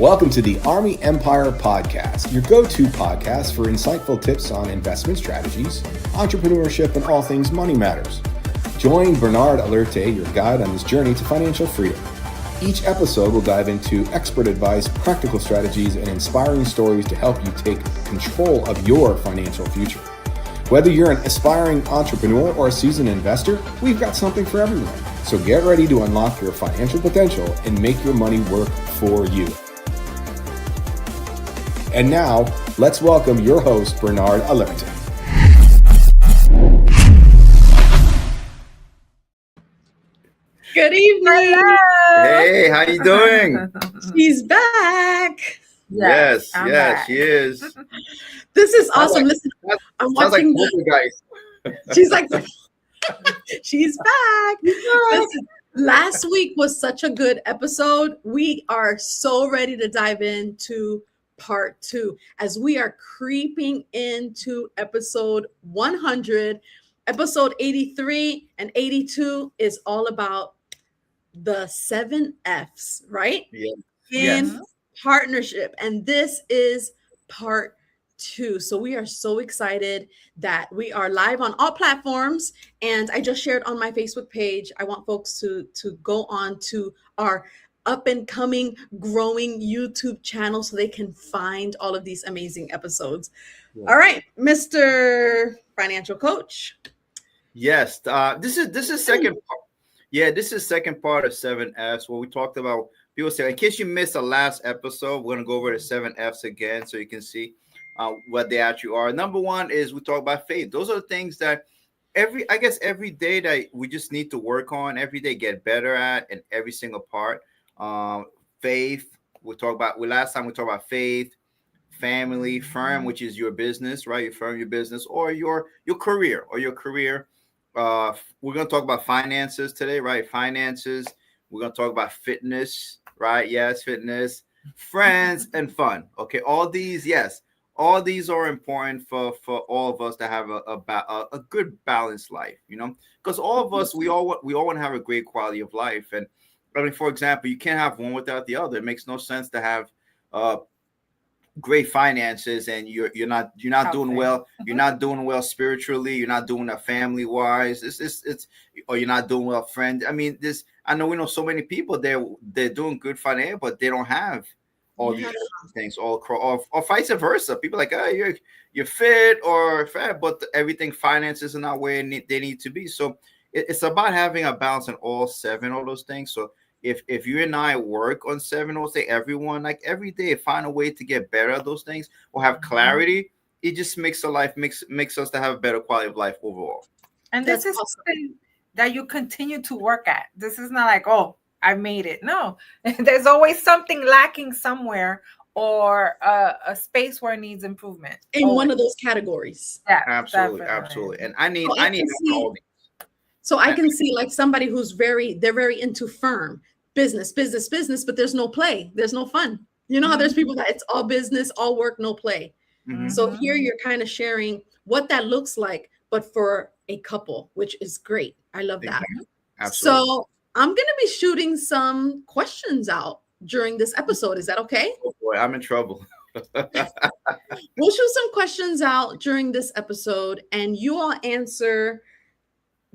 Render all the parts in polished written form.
Welcome to the Army Empire Podcast, your go-to podcast for insightful tips on investment strategies, entrepreneurship, and all things money matters. Join Bernard Alerte, your guide on this journey to financial freedom. Each episode will dive into expert advice, practical strategies, and inspiring stories to help you take control of your financial future. Whether you're an aspiring entrepreneur or a seasoned investor, we've got something for everyone. So get ready to unlock your financial potential and make your money work for you. And now, let's welcome your host, Bernard Alerte. Good evening. Hello. Hey, how you doing? She's back. Yes, back. she is. This is awesome. Listen, I'm Sounds like watching. both you guys. She's like, she's back. Listen, last week was such a good episode. We are so ready to dive into part 2 as we are creeping into episode 100. Episode 83 and 82 is all about the 7 F's, right? Yeah. In partnership. And this is part 2. So we are so excited that we are live on all platforms. And I just shared on my Facebook page, I want folks to go on to our up and coming, growing YouTube channel so they can find all of these amazing episodes. Yeah. All right, Mr. Financial Coach. Yes, this is second part. Yeah, this is second part of 7Fs where we talked about, people say, in case you missed the last episode, we're going to go over the 7Fs again so you can see what they actually are. Number one is we talk about faith. Those are the things that every day that we just need to work on, every day get better at in every single part. Faith, last time we talked about faith, family, firm, which is your business, right? Your firm, your business, or your career. We're going to talk about finances today, right? Finances. We're going to talk about fitness, right? Yes, fitness, friends, and fun. Okay, all these are important for all of us to have a good balanced life, because all of us, we all want to have a great quality of life. And I mean, for example, you can't have one without the other. It makes no sense to have great finances and you're not doing well. You're not doing well spiritually. You're not doing that family wise. Or you're not doing well friend. I mean, we know so many people they're doing good financially, but they don't have all these things or vice versa. People like, oh, you're fit or fat, but everything finances are not where they need to be. So it's about having a balance in all 7 of those things. So if you and I work on 7, or say everyone, like every day, find a way to get better at those things or have clarity, it just makes us to have a better quality of life overall. And this is something that you continue to work at. This is not like, oh, I made it. No, there's always something lacking somewhere or a space where it needs improvement. In one of those categories. Yeah, absolutely. definitely. Absolutely. And I need all these. So I can see like somebody who's very into firm business, but there's no play. There's no fun. You know how there's people that it's all business, all work, no play. Mm-hmm. So here you're kind of sharing what that looks like, but for a couple, which is great. I love that. Absolutely. So I'm going to be shooting some questions out during this episode. Is that okay? Oh boy, I'm in trouble. We'll shoot some questions out during this episode and you all answer.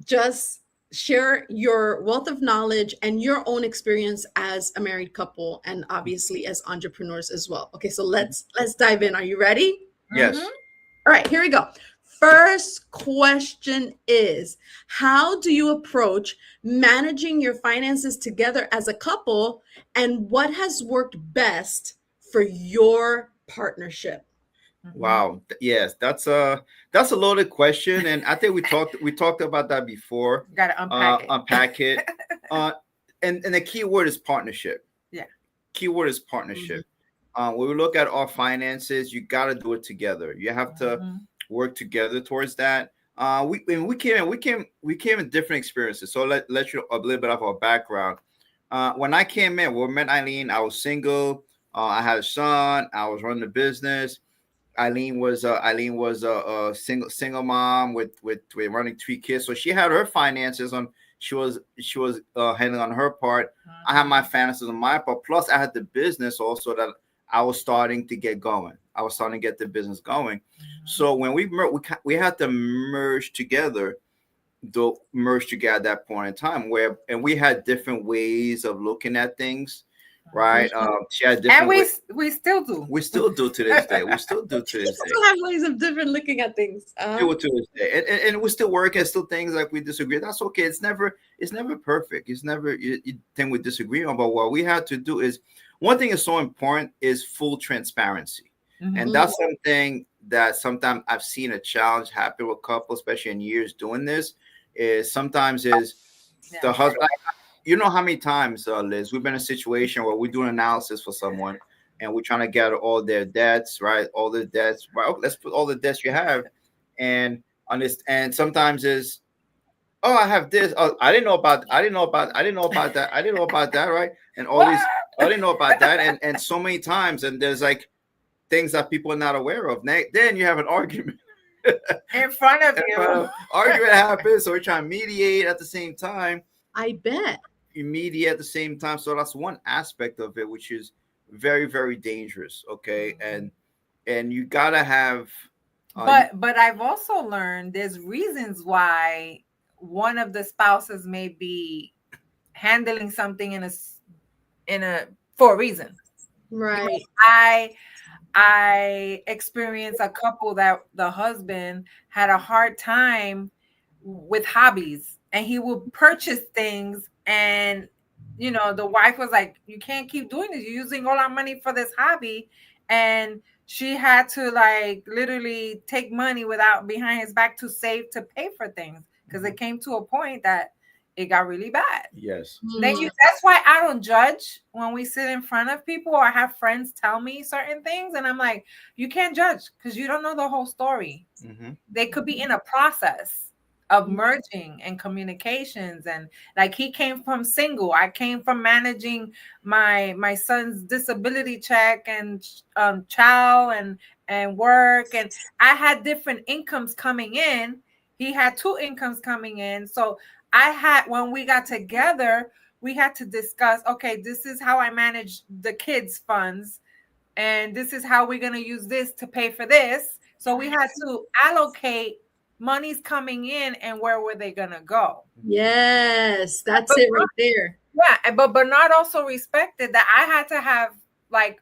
Just share your wealth of knowledge and your own experience as a married couple and obviously as entrepreneurs as well. Okay, so let's dive in. Are you ready? Yes. All right, here we go. First question is, how do you approach managing your finances together as a couple, and what has worked best for your partnership? Wow. Yes, that's a loaded question, and I think we talked about that before. Got to unpack it. And the key word is partnership. Yeah. Key word is partnership. When we look at our finances, you got to do it together. You have to work together towards that. We came in different experiences. So let you a little bit of our background. When I came in, we met Eileen. I was single. I had a son. I was running the business. Eileen was a single mom with running 3 kids, so she had her finances on She was handling on her part. I had my fantasies on my part. Plus, I had the business also that I was starting to get going. I was starting to get the business going. So when we had to merge together at that point in time and we had different ways of looking at things, right? She had different and we still do. We still do to this day. We still do to this day. Still have ways of different looking at things. Still to this day. And we still work and still things like we disagree. That's okay. It's never perfect. It's never thing we disagree on. But what we had to do is one thing is so important is full transparency. And that's something that sometimes I've seen a challenge happen with couples, especially in years doing this, is sometimes the husband, like, you know how many times, Liz, we've been in a situation where we're doing analysis for someone and we're trying to gather all their debts, right? All the debts, right? Oh, let's put all the debts you have. And on this, and sometimes is, oh, I have this. Oh, I didn't know about that. I didn't know about that, right? And all these, I didn't know about that. And so many times, and there's like things that people are not aware of. Then you have an argument. In front of you. Argument happens, so we're trying to mediate at the same time. I bet. You mediate at the same time. So that's one aspect of it, which is very, very dangerous. Okay. And you gotta have but I've also learned there's reasons why one of the spouses may be handling something in a for a reason. Right. You know, I experienced a couple that the husband had a hard time with hobbies and he would purchase things and, you know, the wife was like, you can't keep doing this. You're using all our money for this hobby. And she had to like literally take money without behind his back to save to pay for things because it came to a point that it got really bad. Yes. That's why I don't judge when we sit in front of people or have friends tell me certain things. And I'm like, you can't judge because you don't know the whole story. They could be in a process of merging and communications. And like he came from single. I came from managing my son's disability check and child and work. And I had different incomes coming in. He had 2 incomes coming in. So when we got together, we had to discuss, okay, this is how I manage the kids' funds. And this is how we're going to use this to pay for this. So we had to allocate monies coming in and where were they going to go? Yes, that's it right there. Yeah. But Bernard also respected that I had to have, like,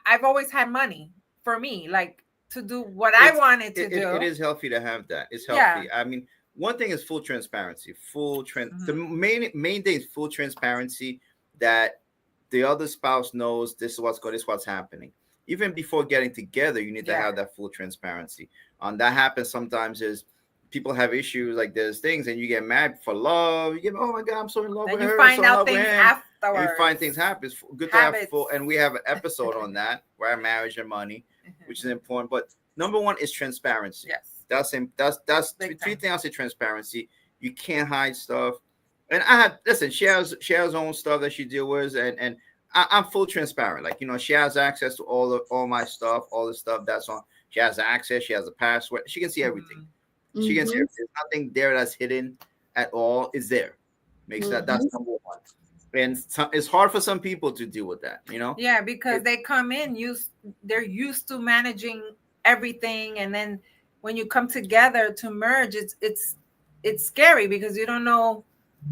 I've always had money for me, like to do what I wanted to do. It is healthy to have that. It's healthy. Yeah. I mean, one thing is full transparency. The main thing is full transparency that the other spouse knows this is what's happening. Even before getting together, you need to have that full transparency. That happens sometimes is people have issues like there's things and you get mad for love. You get, oh my God, I'm so in love with her. You find out things afterwards. And you find things happen. It's good to have full, and we have an episode on that, where marriage and money, which is important. But number one is transparency. Yes. That's three things. I say transparency. You can't hide stuff. And she has her own stuff that she deals with, and I'm full transparent. Like, you know, she has access to all my stuff, all the stuff that's on. She has access. She has a password. She can see everything. She can see everything. There's nothing there that's hidden at all. It's there. That's number one. And it's hard for some people to deal with that, you know? Yeah, because they come in they're used to managing everything, and then when you come together to merge, it's scary because you don't know.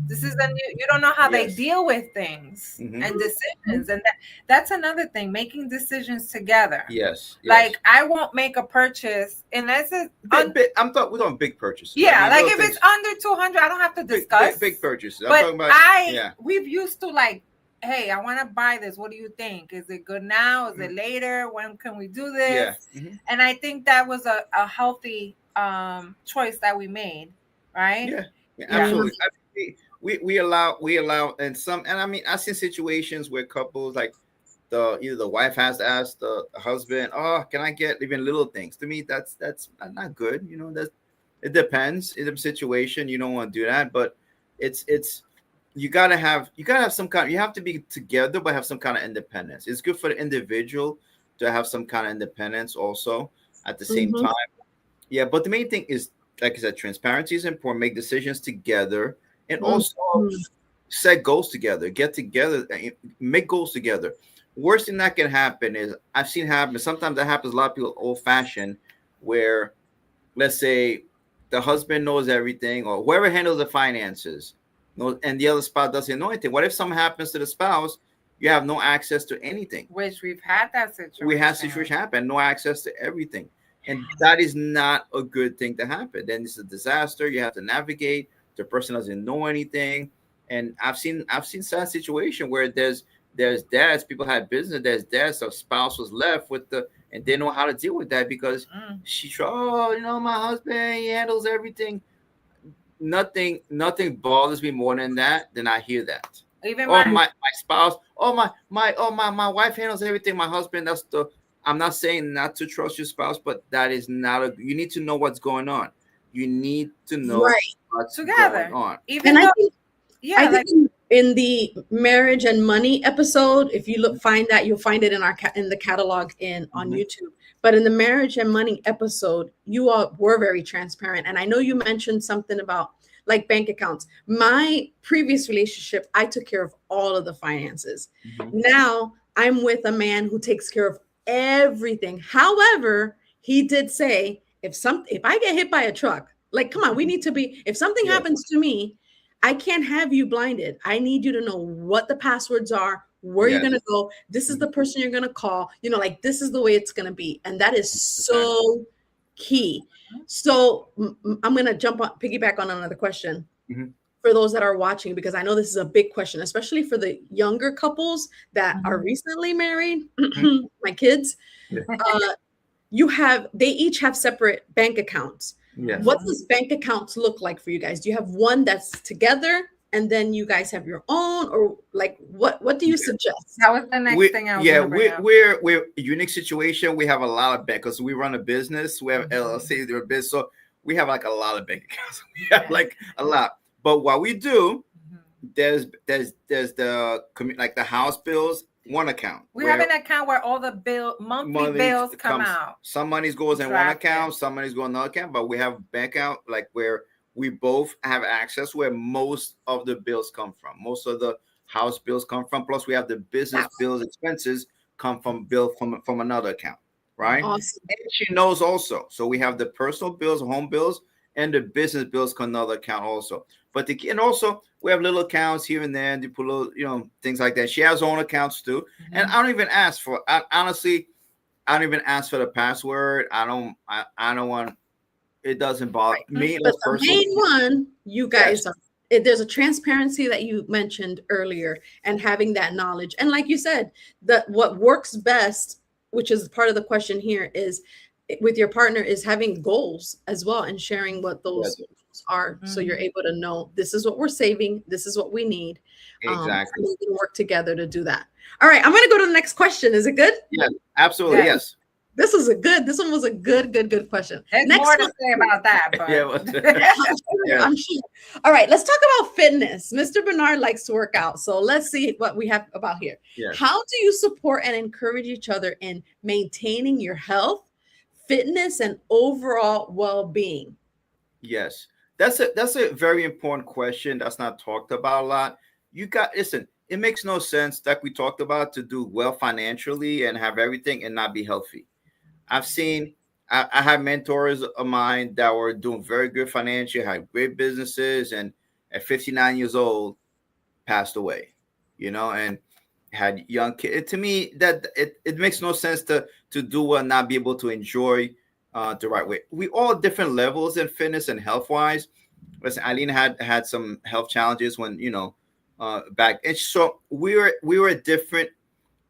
You don't know how they deal with things and decisions, and that's another thing. Making decisions together. Yes. Like I won't make a purchase unless it's we're talking big purchases. Yeah, like if it's under 200, I don't have to discuss big purchases. We've used to like, hey, I want to buy this. What do you think? Is it good now? Is it later? When can we do this? Yeah. And I think that was a healthy choice that we made, right? Yeah, absolutely. We allow and I mean, I've seen situations where couples like either the wife has to ask the husband, oh, can I get even little things? To me, that's not good. You know, it depends in the situation. You don't want to do that, but it's you gotta have some kind. You have to be together, but have some kind of independence. It's good for the individual to have some kind of independence also at the same time. Yeah, but the main thing is, like I said, transparency is important. Make decisions together And Mhm. also set goals together, get together, make goals together. Worst thing that can happen is I've seen happen. Sometimes that happens. A lot of people old fashioned, where let's say the husband knows everything or whoever handles the finances knows, and the other spouse doesn't know anything. What if something happens to the spouse? You have no access to anything. Which we've had that situation. We had situation happen, no access to everything, and that is not a good thing to happen. Then it's a disaster. You have to navigate. The person doesn't know anything, and I've seen sad situation where there's dads, people had business, there's dads, so spouse was left with the, and they know how to deal with that because she, oh, my husband, he handles everything. Nothing bothers me more than that. Then I hear that. Even Oh, my spouse. Oh, my wife handles everything. My husband. That's the. I'm not saying not to trust your spouse, but that is not a. You need to know what's going on. You need to know Right. what's together. going on. Even And though, I think in the marriage and money episode, if you find that, you'll find it in our in the catalog on YouTube. But in the marriage and money episode, you all were very transparent, and I know you mentioned something about like bank accounts. My previous relationship, I took care of all of the finances. Now I'm with a man who takes care of everything. However, he did say if I get hit by a truck, like come on, we need to be. If something happens to me, I can't have you blinded. I need you to know what the passwords are, where you're going to go. This is the person you're going to call. Like this is the way it's going to be. And that is so key. So I'm going to piggyback on another question for those that are watching, because I know this is a big question, especially for the younger couples that are recently married. My kids, they each have separate bank accounts. Yes. What does bank accounts look like for you guys? Do you have one that's together and then you guys have your own, or like what do you suggest? That was the next thing I was gonna bring up. We're a unique situation. We have a lot of bank because we run a business. We have LLC, they're a business, so we have like a lot of bank accounts. We have like a lot. But what we do, there's the like the house bills. One account. We have an account where all the monthly bills come out. Some money goes in one account, some money goes in another account, but we have bank account like where we both have access where most of the bills come from. Most of the house bills come from. Plus, we have the business bills, expenses come from from another account, right? Awesome. And she knows also. So we have the personal bills, home bills, and the business bills come another account also. But and also we have little accounts here and there, and they put little, things like that. She has her own accounts too, and I don't even ask for. Honestly, I don't even ask for the password. I don't want. It doesn't bother me. But the main one, you guys are. There's a transparency that you mentioned earlier, and having that knowledge, and like you said, what works best, which is part of the question here, is with your partner is having goals as well and sharing what those goals are, so you're able to know this is what we're saving, this is what we need. Exactly. We can work together to do that. All right, I'm going to go to the next question. Is it good? Yeah, absolutely. Yes. This one was a good question. There's next more to say about that, but I'm sure. All right, let's talk about fitness. Mr. Bernard likes to work out, so let's see what we have about here. Yes. How do you support and encourage each other in maintaining your health, fitness, and overall well-being? Yes, that's a very important question that's not talked about a lot. Listen, it makes no sense that we talked about to do well financially and have everything and not be healthy. I have mentors of mine that were doing very good financially, had great businesses, and at 59 years old, passed away, and had young kids. To me, that it makes no sense to do well and not be able to enjoy the right way. We all different levels in fitness and health wise. Listen, Eileen had some health challenges when back, and so we were at different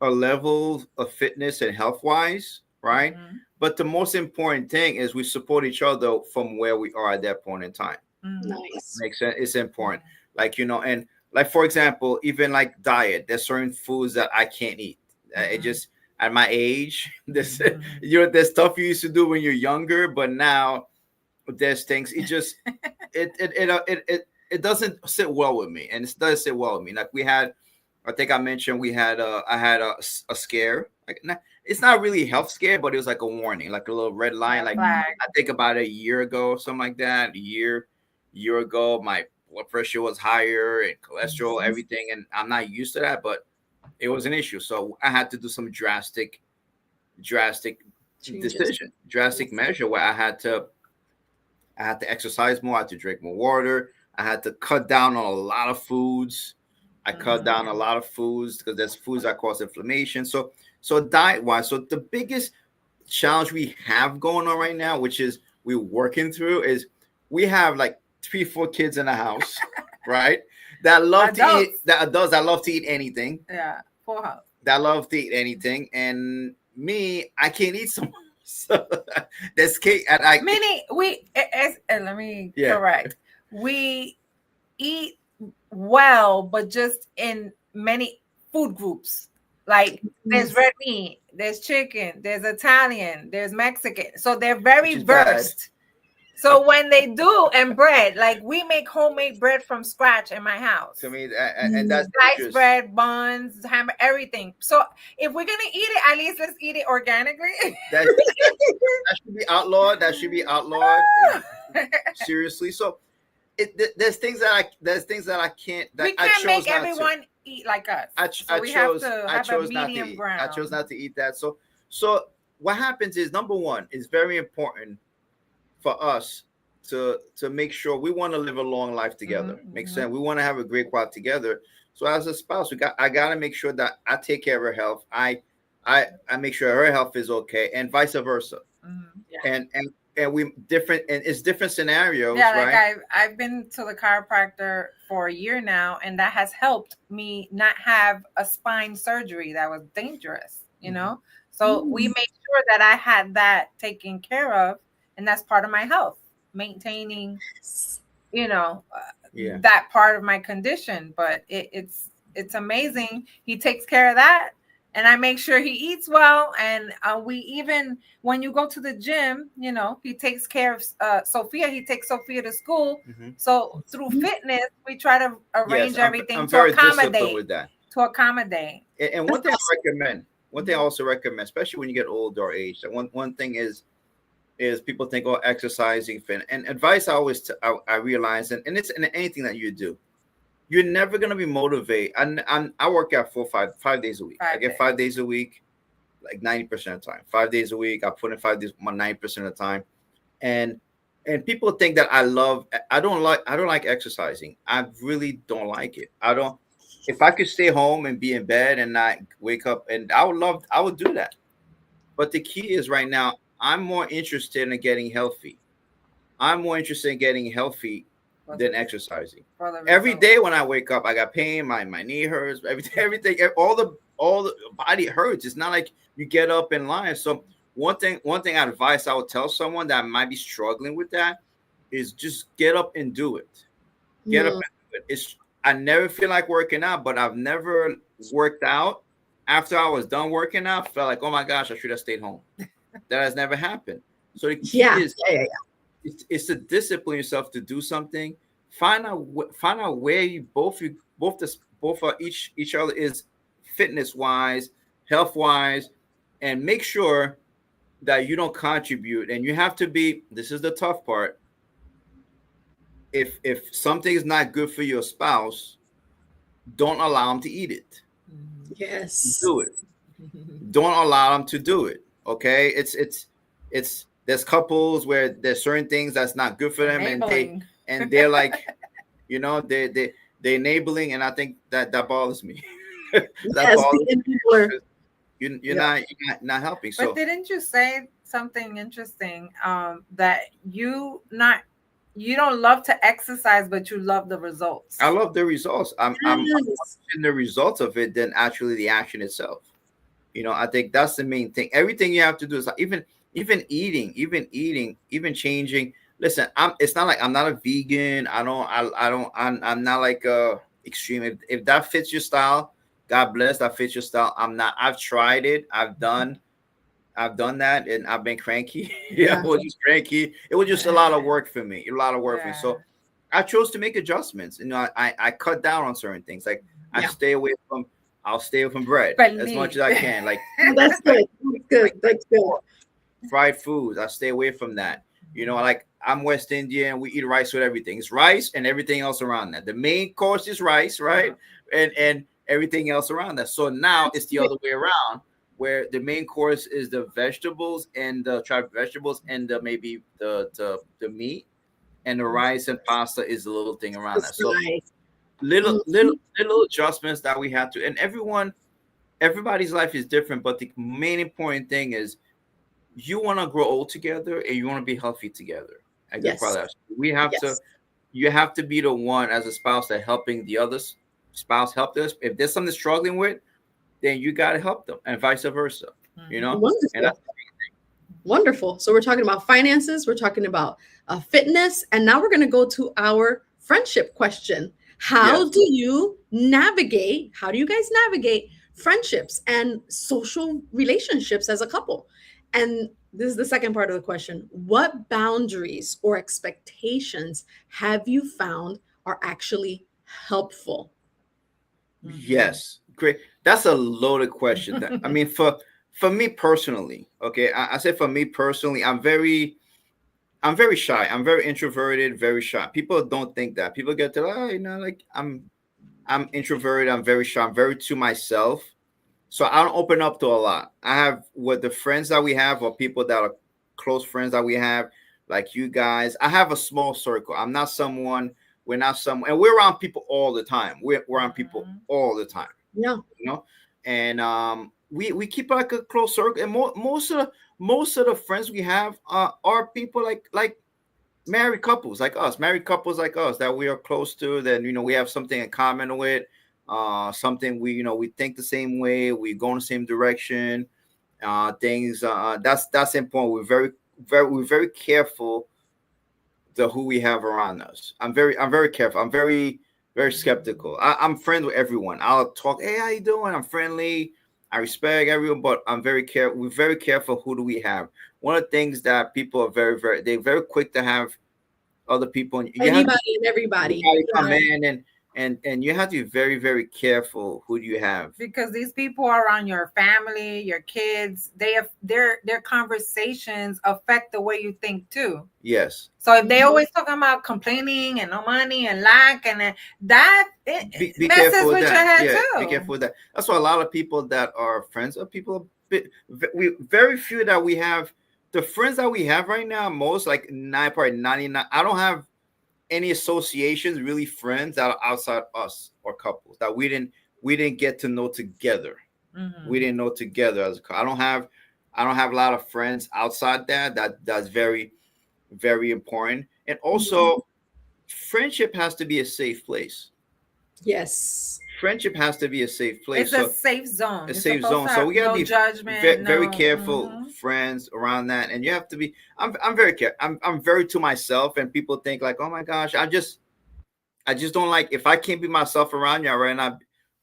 levels of fitness and health wise, right? But the most important thing is we support each other from where we are at that point in time. Nice. Makes sense. It's important, and like for example, even like diet. There's certain foods that I can't eat. It just at my age, there's stuff you used to do when you're younger, but now there's things. It just it doesn't sit well with me, and it does sit well with me. Like I think I mentioned I had a scare. Like it's not really a health scare, but it was like a warning, like a little red line. Like I think about a year ago, something like that. A year ago, my blood pressure was higher and cholesterol, Mhm. everything. And I'm not used to that, but it was an issue. So I had to do some drastic Changes. decision, drastic measure where I had to exercise more, I had to drink more water, I had to cut down on a lot of foods. I cut down a lot of foods because there's foods that cause inflammation. So diet wise, so the biggest challenge we have going on right now, which is we're working through, is we have like 3-4 kids in the house, right? That love to eat, that adults that love to eat anything. Yeah, full house. That love to eat anything. And me, I can't eat so much. So there's cake and I let me correct. We eat well, but just in many food groups. Like there's red meat, there's chicken, there's Italian, there's Mexican. So they're very versed. So when they do, and bread, like we make homemade bread from scratch in my house. I mean, and that's sliced bread, buns, ham, everything. So if we're gonna eat it, at least let's eat it organically. That should be outlawed. That should be outlawed. Seriously. So there's things that I can't. That we can't make everyone eat like us. I chose not to eat that. So what happens is, number one, it's very important for us to make sure we want to live a long life together. Makes sense. We want to have a great quality together. So as a spouse, I gotta make sure that I take care of her health. I make sure her health is okay, and vice versa. And we different, and it's different scenarios. Yeah, like right? I've been to the chiropractor for a year now, and that has helped me not have a spine surgery that was dangerous. You know, so we made sure that I had that taken care of. And that's part of my health, maintaining, that part of my condition. But it's amazing. He takes care of that, and I make sure he eats well. And we even, when you go to the gym, he takes care of Sophia. He takes Sophia to school. So through fitness, we try to arrange everything I'm to very accommodate with that. To accommodate. And one thing I recommend, one thing I also recommend, especially when you get older or age, one thing is people think, oh, exercising, fit, and advice I always I realize, and it's in anything that you do, you're never gonna be motivated. I work out 5 days a week. I get 5 days a week, like 90% of the time. 5 days a week, I put in 5 days 90% of the time, and people think that I don't like exercising. I really don't like it. If I could stay home and be in bed and not wake up, and I would do that. But the key is right now, I'm more interested in getting healthy. I'm more interested in getting healthy than exercising. Every day when I wake up, I got pain. My knee hurts. Everything. All the body hurts. It's not like you get up in line. So one thing advice I would tell someone that might be struggling with that is just get up and do it. Get up and do it. I never feel like working out, but I've never worked out after I was done working out. Felt like, oh my gosh, I should have stayed home. That has never happened. So the key is to discipline yourself to do something. Find out where you both are each other is fitness wise, health wise, and make sure that you don't contribute. And you have to be. This is the tough part. If something is not good for your spouse, don't allow them to eat it. Yes. Do it. Don't allow them to do it. Okay, there's couples where there's certain things that's not good for them, and they're like, they're enabling, and I think that bothers me. You're not helping. But so didn't you say something interesting? That you don't love to exercise, but you love the results. I love the results. I'm in the results of it than actually the action itself. I think that's the main thing. Everything you have to do is like, even eating, even changing. Listen, it's not like I'm not a vegan. I'm not like extreme. If that fits your style, God bless, that fits your style. I'm not. I've tried it. I've done that, and I've been cranky. I was just cranky. It was just a lot of work for me. So I chose to make adjustmts. I cut down on certain things. Like I'll stay away from bread as much as I can. Like that's good. That's good. Fried foods, I stay away from that. You know, like I'm West Indian, we eat rice with everything. It's rice and everything else around that. The main course is rice, right? And everything else around that. So now it's the other way around, where the main course is the vegetables and the tried vegetables and maybe the meat, and the rice and pasta is the little thing around that. So little adjustments that we have to, and everybody's life is different, but the main important thing is you want to grow old together and you want to be healthy together. I guess we have to. You have to be the one as a spouse that helping the other spouse help this. If there's something struggling with, then you got to help them, and vice versa. You know, wonderful. And Wonderful. So we're talking about finances, we're talking about fitness, and now we're going to go to our friendship question. How do you navigate? How do you guys navigate friendships and social relationships as a couple? And this is the second part of the question. What boundaries or expectations have you found are actually helpful? Yes, great. That's a loaded question. I mean, for me personally, okay, I say for me personally, I'm very shy. I'm very introverted, very shy. People don't think that. People get to, oh, you know, like I'm introverted. I'm very shy. I'm very to myself. So I don't open up to a lot. I have what the friends that we have, or people that are close friends that we have, like you guys. I have a small circle. I'm not someone. We're not someone, and we're around people all the time. We're around people all the time. Yeah, you know, and we keep like a close circle. And most of the friends we have are people like married couples like us, that we are close to. That we have something in common with. Something we think the same way, we go in the same direction, things that's important. We're very careful to who we have around us. I'm very careful. I'm very skeptical. I'm friends with everyone. I'll talk, hey, how you doing? I'm friendly, I respect everyone, but we're very careful who do we have. One of the things that people are they're very quick to have other people, anybody and everybody come in, and you have to be very, very careful who do you have, because these people are around your family, your kids. Their conversations affect the way you think too. Yes. So if they always talking about complaining and no money and lack, and that be messes careful with with your that. head Yeah, too. be careful with that. That's why a lot of people that are friends of people, we very few that we have. The friends that we have right now, most like 99. I don't have any associations, really, friends that are outside us or couples that we didn't get to know together. We didn't know together as a couple. I don't have a lot of friends outside that's very, very important. And also friendship has to be a safe place. Yes, Friendship has to be a safe place. It's a safe zone. A safe zone. So we gotta be judgment, very careful, friends around that. And you have to be. I'm very careful. I'm very to myself, and people think like, oh my gosh, I just don't like, if I can't be myself around you right now,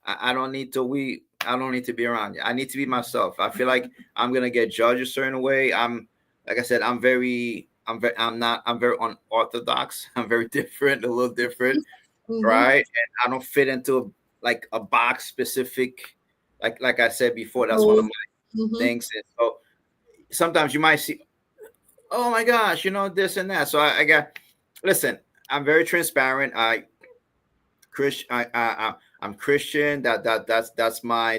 I don't need to. I don't need to be around you. I need to be myself. I feel like I'm gonna get judged a certain way. Like I said, I'm very unorthodox. I'm very different, a little different, right? And I don't fit into like a box specific, like I said before. That's one of my things. And so sometimes you might see, oh my gosh, this and that. So listen, I'm very transparent. I'm Christian. That's my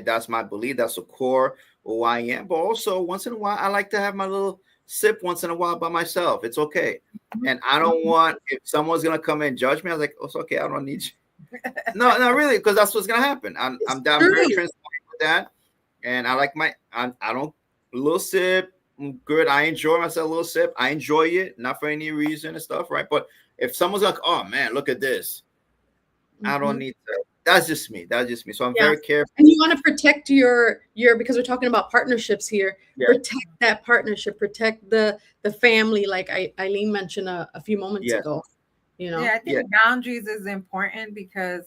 belief. That's the core of who I am. But also once in a while, I like to have my little sip once in a while by myself. It's okay. And I don't want, if someone's gonna come and judge me, I was like, oh, it's okay. I don't need you. No, really, because that's what's gonna happen. I'm very transparent with that, and I like I don't, a little sip. I'm good. I enjoy myself a little sip. I enjoy it, not for any reason and stuff, right? But if someone's like, oh man, look at this, I don't need to. That's just me. So I'm very careful. And you want to protect your because we're talking about partnerships here. Yeah. Protect that partnership. Protect the family, like Eileen mentioned a few moments ago. I think boundaries is important, because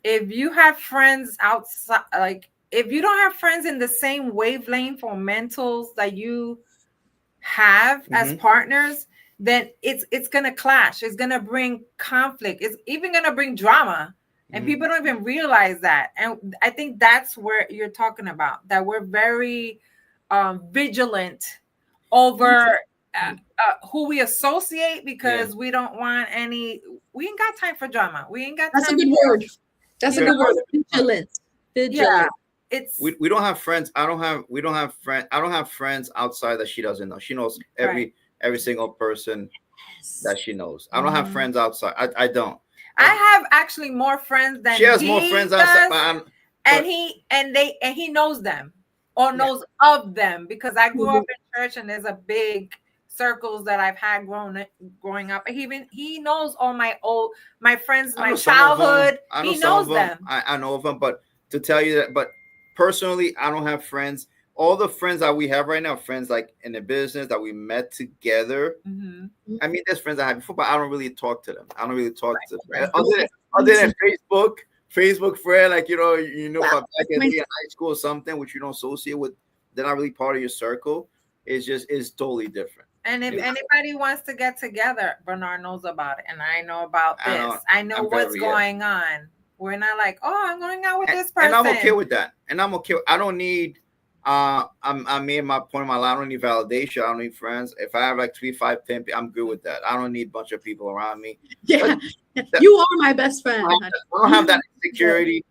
if you have friends outside, like if you don't have friends in the same wavelength or mentals that you have as partners, then it's gonna clash. It's gonna bring conflict. It's even gonna bring drama, and people don't even realize that. And I think that's where you're talking about, that we're very vigilant over who we associate, because we don't want any. We ain't got time for drama. We ain't got. That's time a good word. That's a good word. Vigilant. Yeah, it's we don't have friends. We don't have friends. I don't have friends outside that she doesn't know. She knows every single person that she knows. I don't have friends outside. I don't. I have actually more friends than she has more friends outside. And he knows them or knows of them, because I grew up in church and there's a big circles that I've had growing up. He knows all my friends, my childhood. He knows them. I know of them, but to tell you that, but personally, I don't have friends. All the friends that we have right now, friends like in the business that we met together. Mm-hmm. I mean, there's friends I had before, but I don't really talk to them. I don't really talk to friends. Other than Facebook friend, like, if I'm back in high school or something, which you don't associate with, they're not really part of your circle. It's totally different. And if anybody wants to get together, Bernard knows about it, and I know about this. I know what's going on. We're not like, oh, I'm going out with this person. And I'm okay with that. And I'm okay. I don't need. I made my point in my life. I don't need validation. I don't need friends. If I have like 3, 5, 10 people, I'm good with that. I don't need a bunch of people around me. Yeah, you are my best friend. I don't have that insecurity.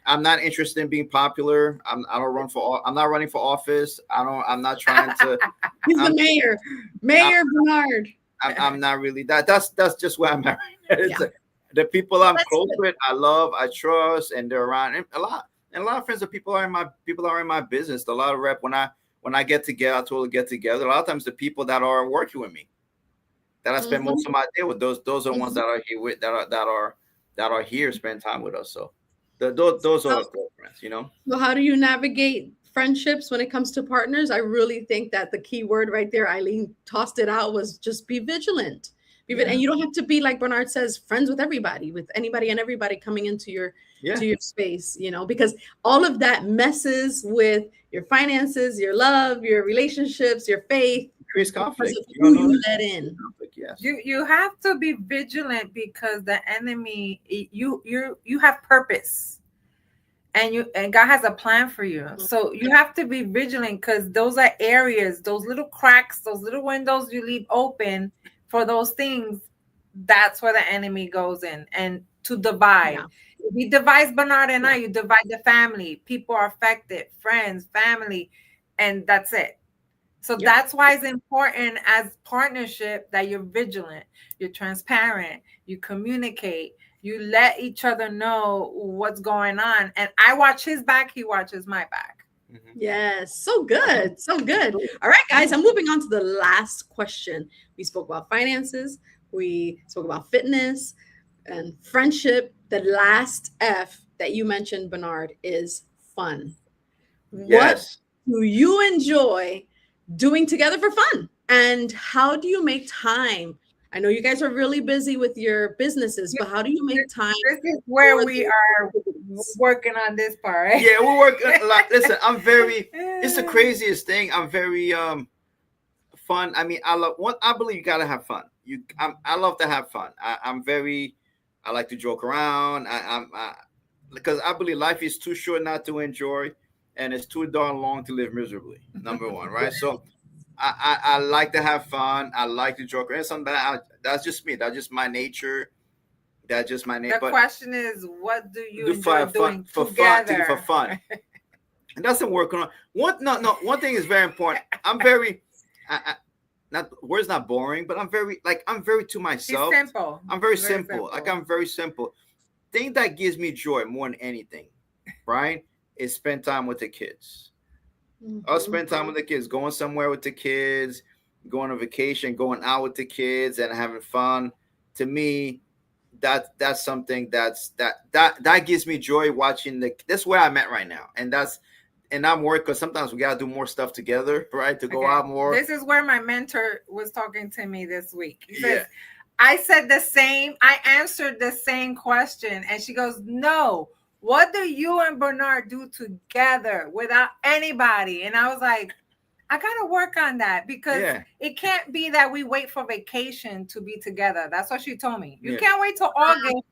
I'm not interested in being popular. I'm not running for office. I'm not trying to. He's the mayor. Mayor Bernard. I'm not really that. That's just where I'm at. The people I'm close with, I love, I trust, and they're around. And a lot of friends of people are in my business. A lot of rep when I get together, I totally get together. A lot of times the people that are working with me, that I spend most of my day with, those are the ones that are here with that are here spend time with us. So those are friends, So how do you navigate friendships when it comes to partners? I really think that the key word right there, Eileen tossed it out, was just be vigilant. And you don't have to be, like Bernard says, friends with everybody, with anybody and everybody coming into your space, because all of that messes with your finances, your love, your relationships, your faith. Increase conflict. Who you let in. Yes. You have to be vigilant, because the enemy, you have purpose, and God has a plan for you. So you have to be vigilant, because those are areas, those little cracks, those little windows you leave open for those things. That's where the enemy goes in, and to divide. Yeah. If he divides Bernard and I, you divide the family. People are affected, friends, family, and that's it. So that's why it's important as partnership that you're vigilant, you're transparent, you communicate, you let each other know what's going on. And I watch his back, he watches my back. Mm-hmm. Yes, so good. So good. All right, guys, I'm moving on to the last question. We spoke about finances, we spoke about fitness and friendship. The last F that you mentioned, Bernard, is fun. Yes. What do you enjoy doing together for fun? And how do you make time? I know you guys are really busy with your businesses, but how do you make time? This is where we are working on this part. Right? Yeah, we're working a lot. Listen, it's the craziest thing. I'm very fun. I mean, I believe you gotta have fun. I love to have fun. I like to joke around. Because I believe life is too short not to enjoy, and it's too darn long to live miserably. Number one, right? So I like to have fun. I like to joke around. Something that's just me. That's just my nature. That's just my nature. The question is, what do you enjoy doing together? For fun. It doesn't work on one thing is very important. I'm very word's not boring, but I'm very to myself. He's simple. I'm very simple. Like, I'm very simple. Thing that gives me joy more than anything, right, is spend time with the kids. Mm-hmm. I'll spend time with the kids, going somewhere with the kids, going on vacation, going out with the kids, and having fun. To me, that's something that gives me joy watching that's where I'm at right now, and I'm working, because sometimes we gotta do more stuff together, right? To go out more. This is where my mentor was talking to me this week. He says, I answered the same question, and she goes, no. What do you and Bernard do together without anybody? And I was like, I got to work on that, because it can't be that we wait for vacation to be together. That's what she told me. You can't wait till August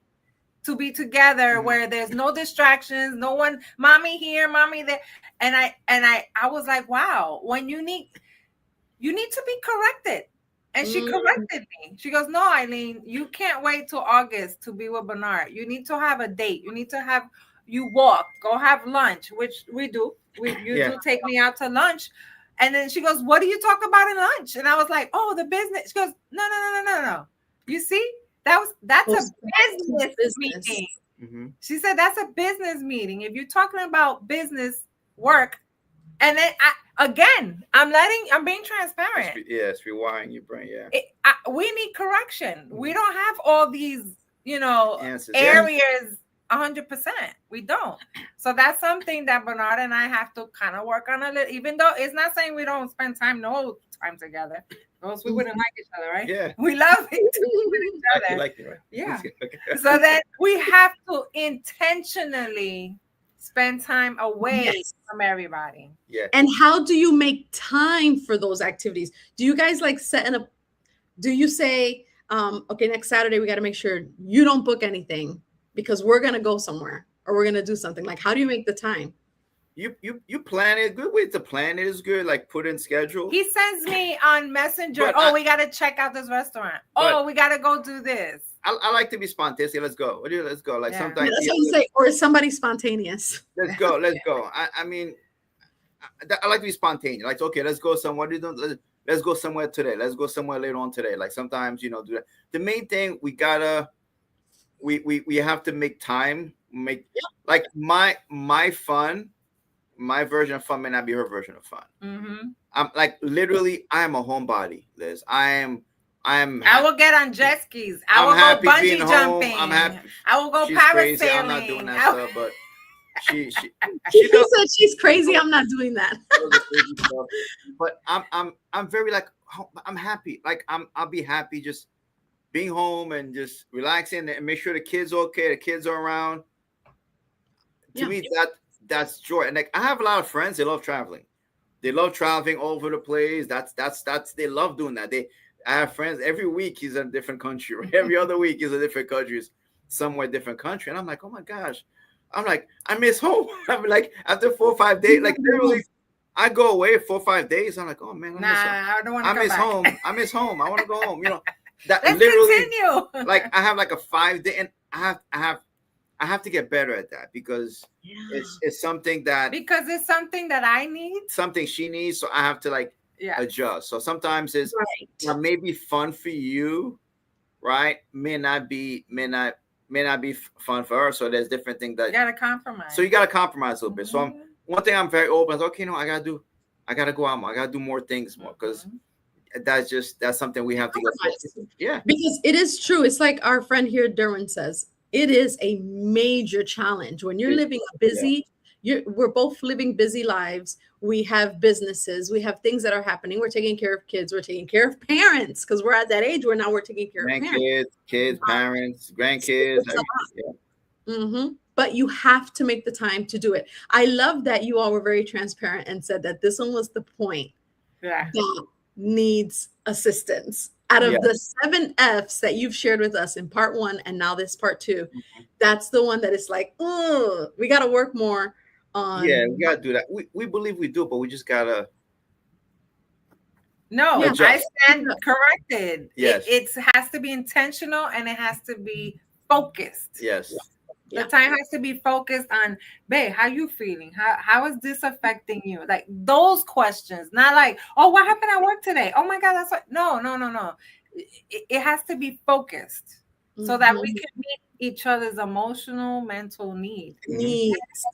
to be together, where there's no distractions, no one, mommy here, mommy there. And I was like, wow, when you need to be corrected. And she corrected me. She goes, no, Eileen, you can't wait till August to be with Bernard. You need to have a date. You need to have, you walk, go have lunch, which we do. You do take me out to lunch. And then she goes, what do you talk about in lunch? And I was like, oh, the business. She goes, no. You see, that's a business meeting. Mm-hmm. She said, that's a business meeting. If you're talking about business work, and then I'm being transparent. Yes, rewiring your brain. Yeah. We need correction. We don't have all these, answers, areas 100%. We don't. So that's something that Bernard and I have to kind of work on a little, even though it's not saying we don't spend no time together. Else we wouldn't like each other, right? Yeah. We love each other. You like me, right? Yeah. Okay. So then we have to intentionally spend time away from everybody. Yeah. And how do you make time for those activities? Do you guys like do you say, okay, next Saturday, we got to make sure you don't book anything because we're going to go somewhere or we're going to do something? Like, how do you make the time? You plan it. Good way to plan it is good. Like put in schedule. He sends me on Messenger. We got to check out this restaurant. We got to go do this. I like to be spontaneous. Let's go. Let's go. Like sometimes. That's what you say. Or is somebody spontaneous? Let's go. I mean, I like to be spontaneous. Like, okay, let's go somewhere. Let's go somewhere today. Let's go somewhere later on today. Like sometimes, do that. The main thing we have to make time. Like my fun. My version of fun may not be her version of fun. Mm-hmm. I'm like literally, I am a homebody, Liz. I will get on jet skis. I will go bungee jumping. I'm happy. I will go she's parasailing. Crazy. I'm not doing that stuff, but she said she's crazy. I'm not doing that. But I'm very like I'm happy. Like I'll be happy just being home and just relaxing and make sure the kids are okay. The kids are around. To me, that's joy. And like I have a lot of friends. They love traveling. They love traveling all over the place. That's they love doing that. I have friends every week. He's in a different country. Right? Every other week he's in a different country, somewhere different country. And I'm like, oh my gosh. I'm like, I miss home. I'm like, after 4 or 5 days, like literally, I go away 4 or 5 days. I'm like, oh man, I don't want to. I miss home. I miss home. I want to go home. That Let's literally. Continue. Like I have like a 5 day, and I have to get better at that because it's something that I need, something she needs, so I have to adjust. So sometimes it's what may be fun for you, right? May not be fun for her. So there's different things that you gotta compromise. So you gotta compromise a little bit. So one thing I'm very open is okay. I gotta go out more. I gotta do more things more because that's something we have to get. Yeah, because it is true. It's like our friend here, Derwin, says. It is a major challenge when you're living a busy. We're both living busy lives. We have businesses. We have things that are happening. We're taking care of kids. We're taking care of parents because we're at that age where now we're taking care of parents. Kids, parents, grandkids. But you have to make the time to do it. I love that you all were very transparent and said that this one was the point that needs assistance. Out of the 7 F's that you've shared with us in part 1 and now this part 2, that's the one that is like, oh, we got to work more on. Yeah, we got to do that. We believe we do, but we just got to. No, I stand corrected. Yes. It has to be intentional and it has to be focused. Yes. The time has to be focused on, babe, how you feeling? How is this affecting you? Like those questions, not like, oh, what happened at work today? Oh my God, that's what. No. It has to be focused so that we can meet each other's emotional, mental needs.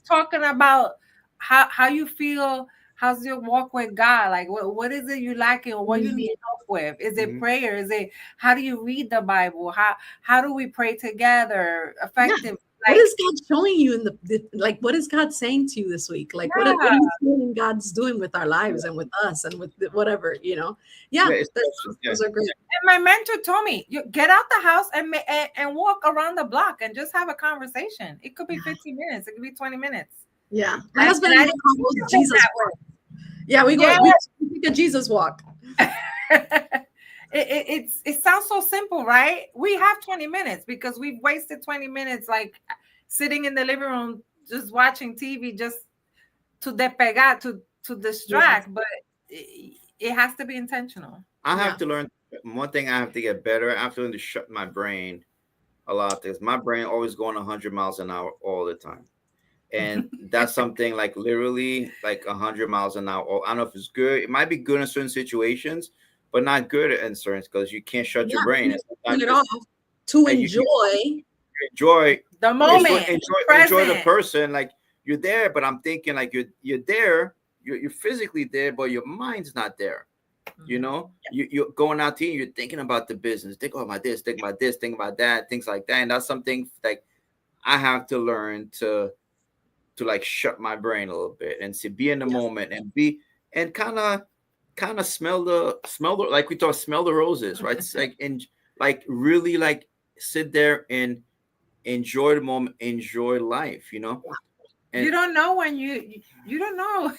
Talking about how you feel. How's your walk with God? Like, what is it you lacking or what you need help with? Is it prayer? Is it how do you read the Bible? How do we pray together effectively? What is God showing you in the what is God saying to you this week? Like what are you feeling God's doing with our lives and with us and with whatever, those are great. And my mentor told me, you get out the house and walk around the block and just have a conversation. It could be 15 minutes. It could be 20 minutes. Yeah. My husband and I call Jesus walk. Yeah, we take a Jesus walk. It sounds so simple, right? We have 20 minutes because we've wasted 20 minutes like sitting in the living room just watching TV just to despegar, to distract, but it has to be intentional. I have to learn one thing I have to get better at, I have to learn to shut my brain a lot of things. My brain always going 100 miles an hour all the time. And that's something like literally like 100 miles an hour. I don't know if it's good. It might be good in certain situations, but not good in certain, because you can't shut your brain. Turn it off to enjoy the moment, enjoy the person. Like you're there, but I'm thinking like you're there, you're physically there, but your mind's not there. You know, you're going out to eat, you're thinking about the business, think about this, think about this, think about that, things like that. And that's something like I have to learn to like shut my brain a little bit and to be in the moment and kind of smell the like we talk, smell the roses, right? It's like, and like really like sit there and enjoy the moment, enjoy life, you know. And you don't know when you don't know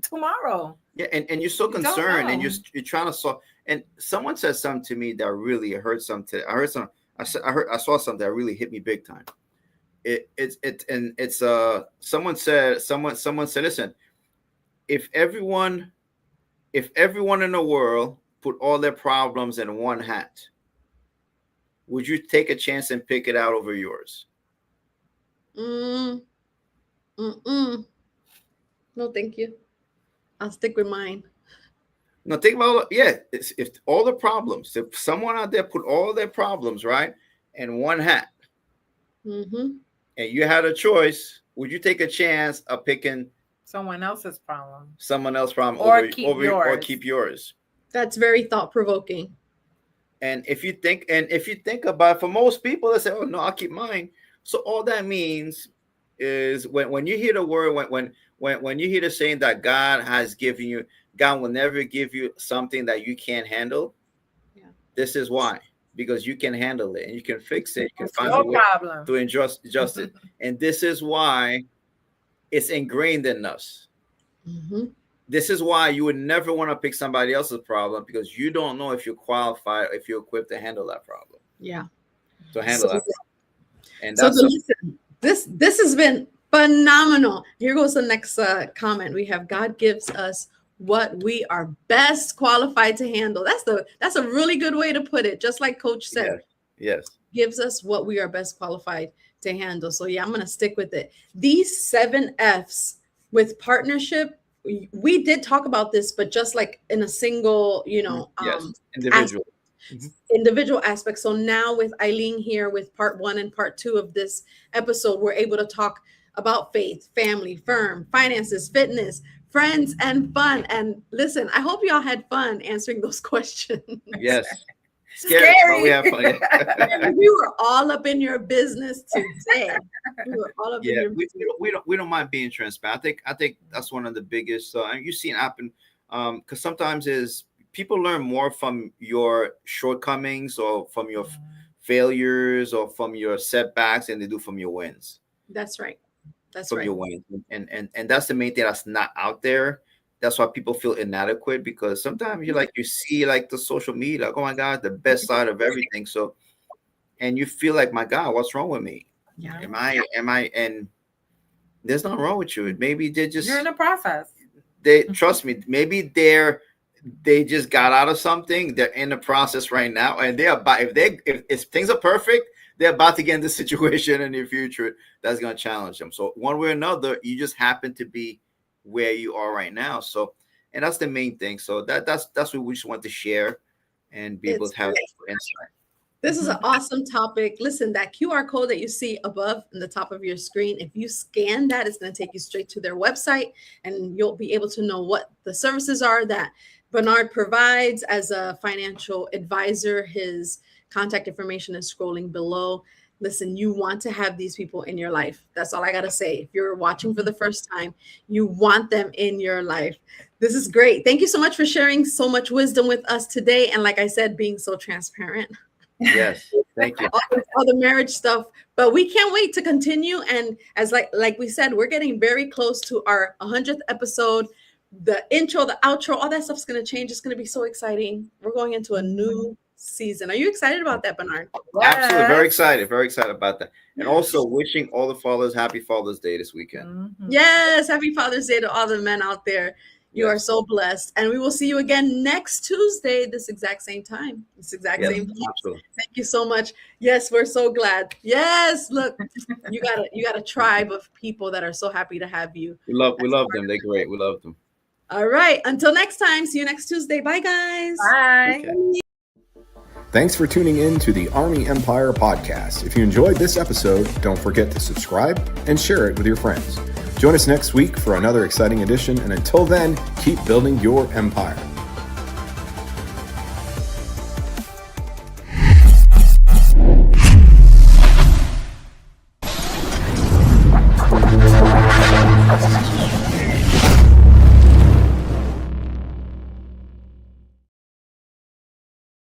tomorrow. Yeah, and you're so concerned, and you're trying to solve. And someone said something to me that really hurt something. I saw something that really hit me big time. Someone said, listen, if everyone in the world put all their problems in one hat, would you take a chance and pick it out over yours? No, thank you. I'll stick with mine. No, think about if all the problems, if someone out there put all their problems right in one hat, and you had a choice, would you take a chance of picking someone else's problem, or keep yours? That's very thought-provoking. And if you think about, for most people, they say, "Oh no, I'll keep mine." So all that means is when you hear the word, when you hear the saying that God will never give you something that you can't handle. Yeah. This is why, because you can handle it and you can fix it. You can find a way to adjust it. And this is why it's ingrained in us. This is why you would never want to pick somebody else's problem, because you don't know if you're qualified, if you're equipped to handle that problem. Yeah. To handle that problem. And so listen, this has been phenomenal. Here goes the next comment. We have, God gives us what we are best qualified to handle. That's a really good way to put it. Just like Coach said. Yes. Gives us what we are best qualified to handle. So yeah, I'm going to stick with it. These 7 F's with partnership, we did talk about this, but just like in a single, individual aspect. So now with Eileen here with part 1 and part 2 of this episode, we're able to talk about faith, family, firm, finances, fitness, friends, and fun. And listen, I hope y'all had fun answering those questions. Yes. Scary. We have fun. We were all up in your business today. We were all up in your business. We don't mind being transparent. I think that's one of the biggest. You've seen happen because sometimes is people learn more from your shortcomings or from your failures or from your setbacks than they do from your wins. That's right. That's from right. your wins, and that's the main thing that's not out there. That's why people feel inadequate, because sometimes you see like the social media, like, oh my God, the best side of everything. So, and you feel like, my God, what's wrong with me? Yeah. Am I? And there's nothing wrong with you. Maybe you're in the process. They trust me. Maybe they just got out of something. They're in the process right now, and they're about if things are perfect, they're about to get in this situation in the future that's going to challenge them. So one way or another, you just happen to be where you are right now. So, and that's the main thing. So that's what we just want to share and be able to have insight. This is an awesome topic. Listen, that QR code that you see above in the top of your screen, if you scan that, it's going to take you straight to their website, and you'll be able to know what the services are that Bernard provides as a financial advisor. His contact information is scrolling below. Listen, you want to have these people in your life. That's all I got to say. If you're watching for the first time, you want them in your life. This is great. Thank you so much for sharing so much wisdom with us today. And like I said, being so transparent. Yes, thank you. all the marriage stuff, but we can't wait to continue. And as like we said, we're getting very close to our 100th episode. The intro, the outro, all that stuff's going to change. It's going to be so exciting. We're going into a new season. Are you excited about that, Bernard? Yes. Absolutely. Very excited about that. And also wishing all the fathers happy Father's Day this weekend. Yes. Happy Father's Day to all the men out there. You are Yes. so blessed. And we will see you again next Tuesday, this exact same time. This exact Yes, same place. absolutely. Thank you so much. Yes, we're so glad. Yes, look, you got a tribe of people that are so happy to have you. We love them. They're great. We love them. All right. Until next time. See you next Tuesday. Bye, guys. Bye. Okay. Thanks for tuning in to the Army Empire podcast. If you enjoyed this episode, don't forget to subscribe and share it with your friends. Join us next week for another exciting edition, and until then, keep building your empire.